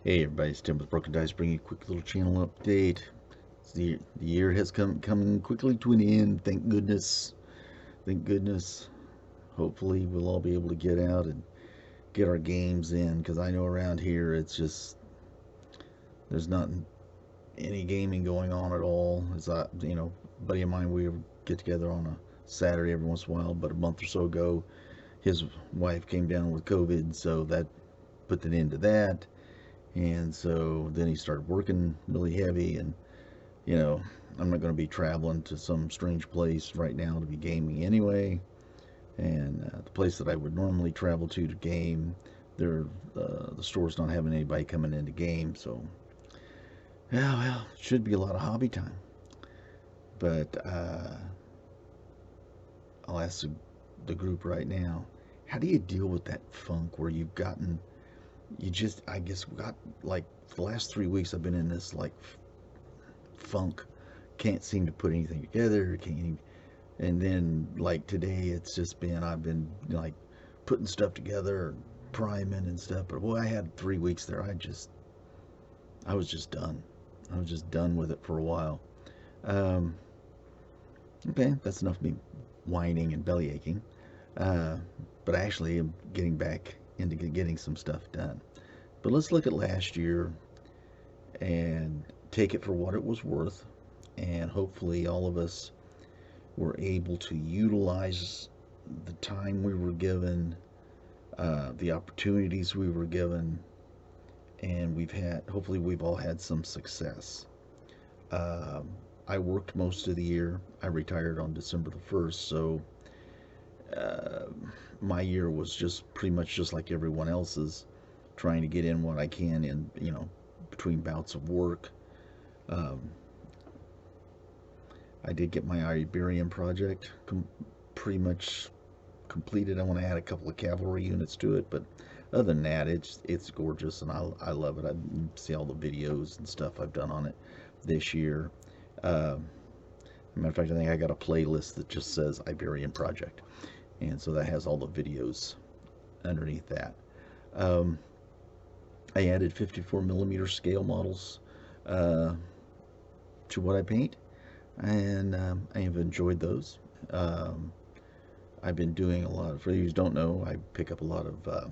Hey everybody, it's Tim with Broken Dice bringing you a quick little channel update. The year has coming quickly to an end, thank goodness. Thank goodness. Hopefully we'll all be able to get out and get our games in, because I know around here it's just, there's not any gaming going on at all. As I, a buddy of mine, we get together on a Saturday every once in a while, but a month or so ago, his wife came down with COVID, so that put an end to that. And so then he started working really heavy, and you know, I'm not going to be traveling to some strange place right now to be gaming anyway. And the place that I would normally travel to game, they're, the store's not having anybody coming in to game. So, yeah, well, it should be a lot of hobby time. But I'll ask the group right now, how do you deal with that funk where you just, I guess, got like, for the last 3 weeks, I've been in this like funk, can't seem to put anything together, can't even, and then like today it's just been, I've been like putting stuff together, priming and stuff, but boy, I had 3 weeks there, I was just done. I was just done with it for a while. um okay, that's enough of me whining and belly aching. uh but I actually am getting back into getting some stuff done. But let's look at last year and take it for what it was worth, and hopefully all of us were able to utilize the time we were given, the opportunities we were given, and hopefully we've all had some success. Um, I worked most of the year. I retired on December the 1st, so uh, my year was just pretty much just like everyone else's, trying to get in what I can in, between bouts of work. Um, I did get my Iberian project pretty much completed. I want to add a couple of cavalry units to it, but other than that, it's gorgeous, and I love it. I see all the videos and stuff I've done on it this year. Uh, Matter of fact, I think I got a playlist that just says Iberian Project, and so that has all the videos underneath that. Um, I added 54 millimeter scale models uh, to what I paint, and I have enjoyed those. Um, I've been doing a lot of, for those who don't know, I pick up a lot of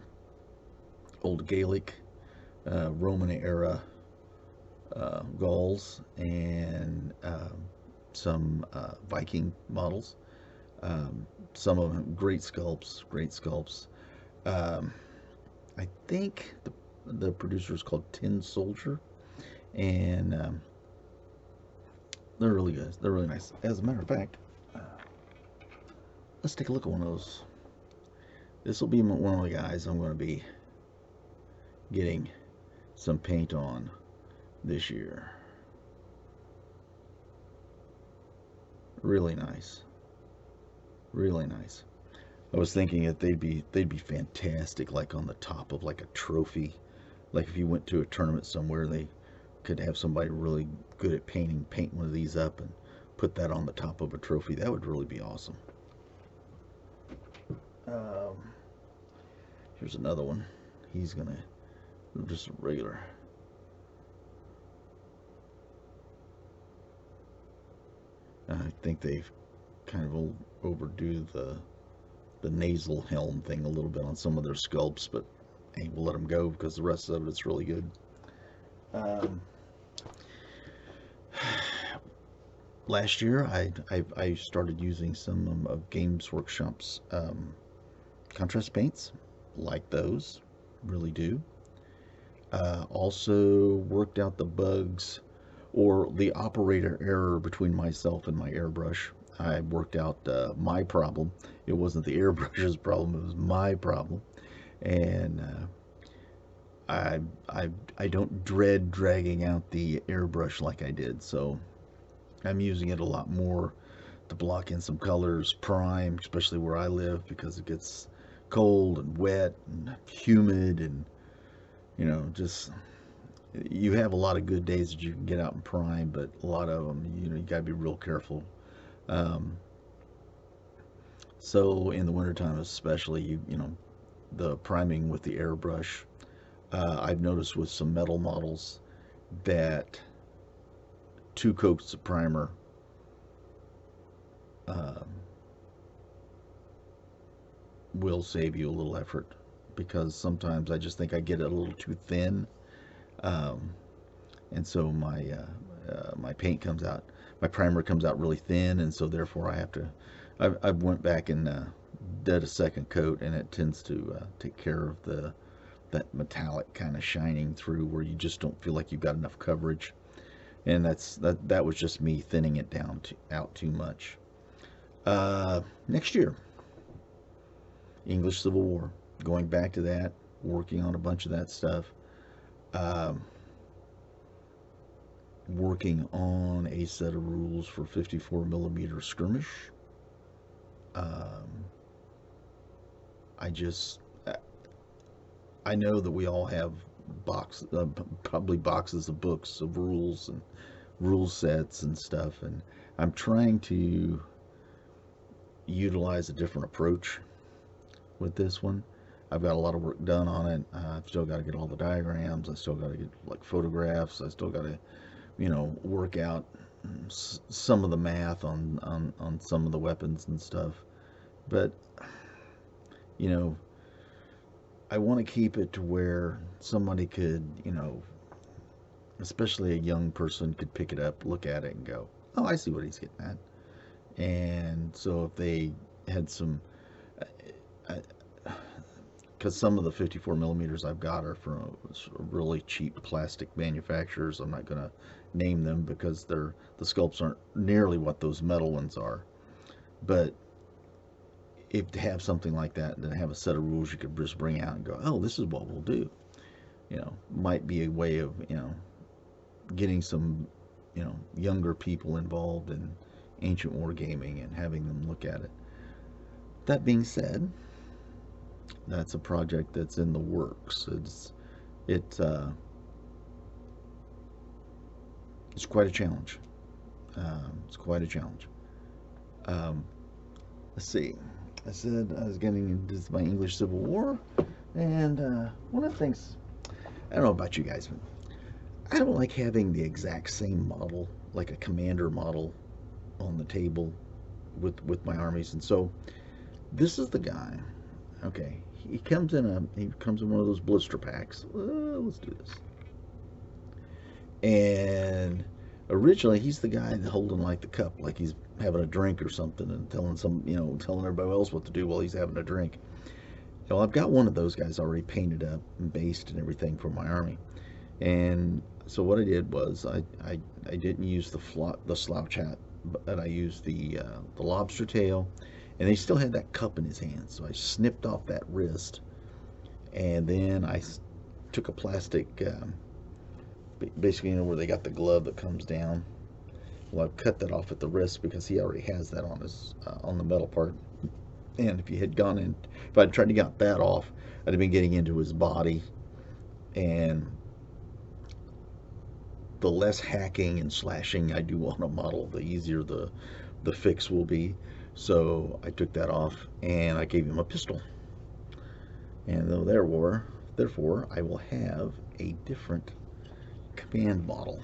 old Gaelic, Roman era Gauls, and some Viking models. Some of them great sculpts, great sculpts. Um, I think the producer is called Tin Soldier, and they're really good. They're really nice. As a matter of fact, let's take a look at one of those. This will be one of the guys I'm going to be getting some paint on this year. Really nice, really nice. I was thinking that they'd be fantastic, like on the top of like a trophy. Like if you went to a tournament somewhere, they could have somebody really good at paint one of these up and put that on the top of a trophy. That would really be awesome. Um, Here's another one. He's gonna just a regular. I think they've kind of overdo the nasal helm thing a little bit on some of their sculpts, but hey, we'll let them go because the rest of it's really good. Um, Last year, I started using some of Games Workshop's contrast paints, like those, really do. Also worked out the bugs or the operator error between myself and my airbrush. I worked out my problem. It wasn't the airbrush's problem; it was my problem, and I I don't dread dragging out the airbrush like I did. So I'm using it a lot more to block in some colors, prime, especially where I live because it gets cold and wet and humid, and just, you have a lot of good days that you can get out and prime, but a lot of them, you got to be real careful. Um, so in the wintertime, especially, the priming with the airbrush I've noticed with some metal models that 2 coats of primer um, will save you a little effort, because sometimes I just think I get it a little too thin, um, and so my paint comes out, my primer comes out really thin, and so therefore I have to. I went back and did a second coat, and it tends to take care of the that metallic kind of shining through where you just don't feel like you've got enough coverage, and that was just me thinning it down out too much. Next year, English Civil War, going back to that, working on a bunch of that stuff. Um, Working on a set of rules for 54 millimeter skirmish. Um, I just, I know that we all have probably boxes of books of rules and rule sets and stuff, and I'm trying to utilize a different approach with this one. I've got a lot of work done on it. I've still got to get all the diagrams. I still got to get like photographs. I still got to, work out some of the math on some of the weapons and stuff. But, you know, I want to keep it to where somebody could, especially a young person, could pick it up, look at it, and go, "Oh, I see what he's getting at." And so if they had some, because some of the 54 millimeters I've got are from really cheap plastic manufacturers. I'm not going to name them because the sculpts aren't nearly what those metal ones are. But if to have something like that, then have a set of rules you could just bring out and go, "Oh, this is what we'll do." Might be a way of getting some younger people involved in ancient wargaming and having them look at it. That being said, that's a project that's in the works. It's quite a challenge. It's quite a challenge. Um, let's see. I said I was getting into my English Civil War, and one of the things, I don't know about you guys, but I don't like having the exact same model, like a commander model, on the table with my armies, and so this is the guy. Okay, he comes in one of those blister packs. Let's do this. And originally, he's the guy holding like the cup, like he's having a drink or something, and telling everybody else what to do while he's having a drink. Well, I've got one of those guys already painted up and based and everything for my army. And so what I did was I didn't use the slouch hat, but I used the lobster tail, and he still had that cup in his hand. So I snipped off that wrist, and then I took a plastic, basically, where they got the glove that comes down. Well, I cut that off at the wrist because he already has that on his on the metal part. And if I'd tried to get that off, I'd have been getting into his body, and the less hacking and slashing I do on a model, the easier the fix will be. So I took that off and I gave him a pistol. And therefore, I will have a different command model.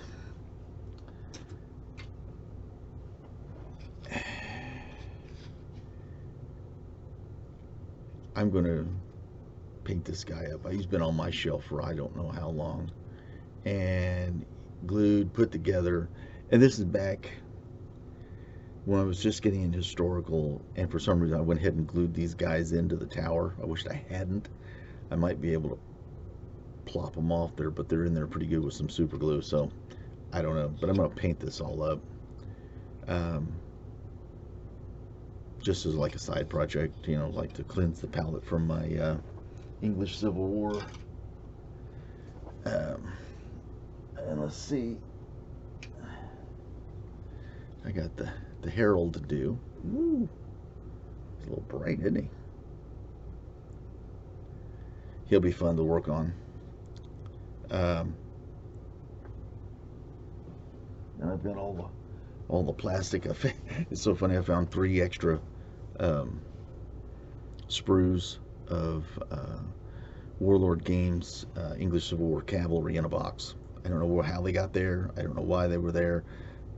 I'm going to paint this guy up. He's been on my shelf for I don't know how long. And glued, put together. And this is back when I was just getting into historical, and for some reason I went ahead and glued these guys into the tower. I wished I hadn't. I might be able to plop them off there, but they're in there pretty good with some super glue, so I don't know. But I'm going to paint this all up. Just as like a side project, like to cleanse the palette from my English Civil War. And let's see. I got the Herald to do. Ooh, he's a little bright, isn't he? He'll be fun to work on. And I've got all the plastic. It's so funny. I found 3 extra sprues of Warlord Games English Civil War Cavalry in a box. I don't know how they got there. I don't know why they were there,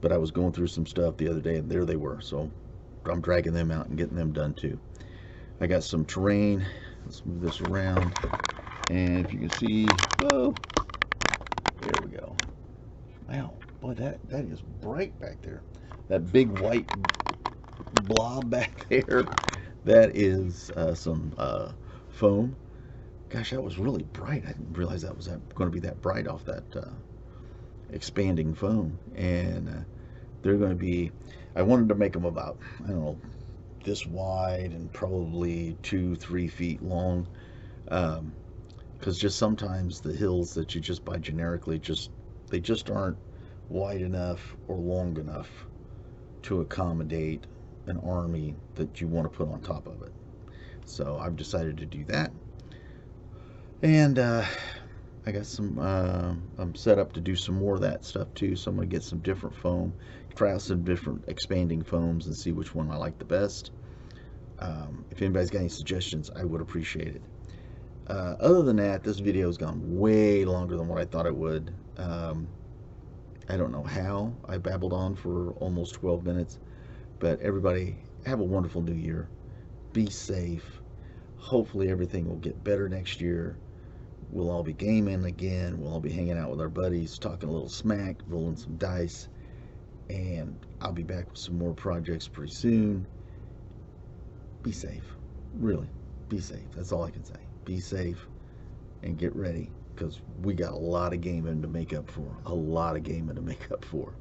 but I was going through some stuff the other day, and there they were. So I'm dragging them out and getting them done too. I got some terrain. Let's move this around, and if you can see, whoa, there we go. Wow, boy, that is bright back there. That big white blob back there, that is some foam. Gosh, that was really bright. I didn't realize that was going to be that bright off that expanding foam. And they're going to be, I wanted to make them about, I don't know, this wide and probably 2-3 feet long. Because just sometimes the hills that you just buy generically, they just aren't wide enough or long enough to accommodate an army that you want to put on top of it. So I've decided to do that. And I got some, I'm set up to do some more of that stuff too. So I'm going to get some different foam, try out some different expanding foams and see which one I like the best. If anybody's got any suggestions, I would appreciate it. Other than that, this video has gone way longer than what I thought it would. I don't know how I babbled on for almost 12 minutes, but everybody have a wonderful new year. Be safe. Hopefully everything will get better next year. We'll all be gaming again. We'll all be hanging out with our buddies, talking a little smack, rolling some dice, and I'll be back with some more projects pretty soon. Be safe. Really, be safe. That's all I can say. Be safe and get ready, because we got a lot of gaming to make up for. A lot of gaming to make up for.